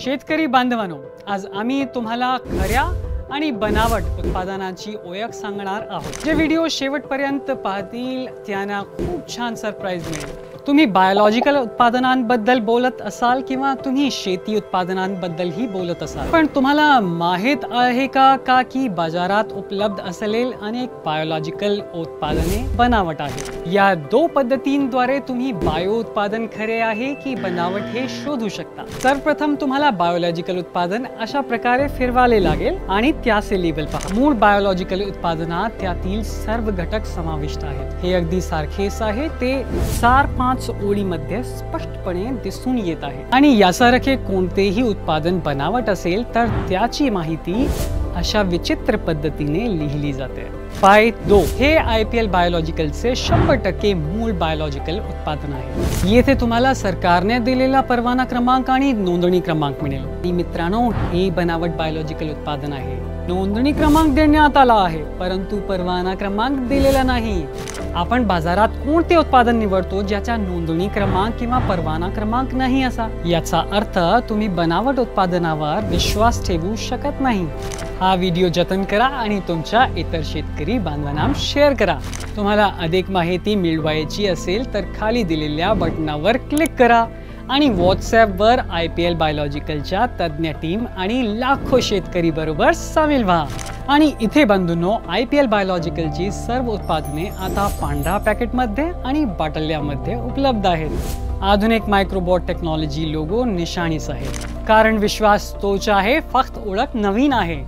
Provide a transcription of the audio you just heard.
शेतकरी बांधवांनो, आज आम्ही तुम्हाला खऱ्या आणि बनावट उत्पादनांची ओळख सांगणार आहोत। जे व्हिडिओ शेवटपर्यंत पाहतील त्यांना खूप छान सरप्राईज मिळेल। तुम्ही बायोलॉजिकल उत्पादनांबद्दल बोलत असाल किंवा तुम्ही शेती उत्पादनांबद्दलही बोलत असाल, पण तुम्हाला माहित आहे का की बाजारात उपलब्ध असलेले अनेक बायोलॉजिकल उत्पादने बनावट आहेत। या दो पद्धतींद्वारे तुम्ही बायो उत्पादन खरे आहे की बनावट हे शोधू शकता। सर्वप्रथम तुम्हाला बायोलॉजिकल उत्पादन अशा प्रकारे फिरवावे लागेल आणि त्याचे लेबल पहा। मूळ बायोलॉजिकल उत्पादनात त्यातील सर्व घटक समाविष्ट आहेत। हे अगदी सारखेच आहे, ते 4-5 ओळीमध्ये स्पष्टपणे दिसून येत आहे। आणि यासारखे कोणतेही उत्पादन बनावट असेल तर त्याची माहिती अशा विचित्र पद्धतीने लिहिली जाते। पाय 2 हे IPL बायोलॉजिकलचे 100% मूळ बायोलॉजिकल उत्पादन आहे। येथे तुम्हाला सरकारने दिलेला परवाना क्रमांक आणि नोंदणी क्रमांक मिळेल। मित्रांनो, हे बनावट बायोलॉजिकल उत्पादन आहे। नोंदणी क्रमांक देण्यात आला आहे परंतु परवाना क्रमांक दिलेला नाही। आपण बाजारात कोणते उत्पादन निवडतो ज्याचा नोंदणी क्रमांक किंवा परवाना क्रमांक नाही असा, याचा अर्थ तुम्ही बनावट उत्पादनावर विश्वास ठेवू शकत नाही। हा व्हिडिओ जतन करा आणि तुमच्या इतर शेतकरी बांधवांना शेअर करा। तुम्हाला अधिक माहिती मिळवायची असेल तर खाली दिलेल्या बटनावर क्लिक करा आणि WhatsAppवर IPL बायोलॉजिकलच्या तज्ञ टीम आणि लाखो शेतकरी बरोबर सामील व्हा। आणि इथे बंधूंनो, IPL बायोलॉजिकलची सर्व उत्पादने आता पांढऱ्या पॅकेटमध्ये आणि बाटल्यांमध्ये उपलब्ध आहेत। आधुनिक मायक्रोबॉट टेक्नॉलॉजी लोगो निशाणीच आहे, कारण विश्वास तोच आहे, फक्त ओळख नवीन आहे।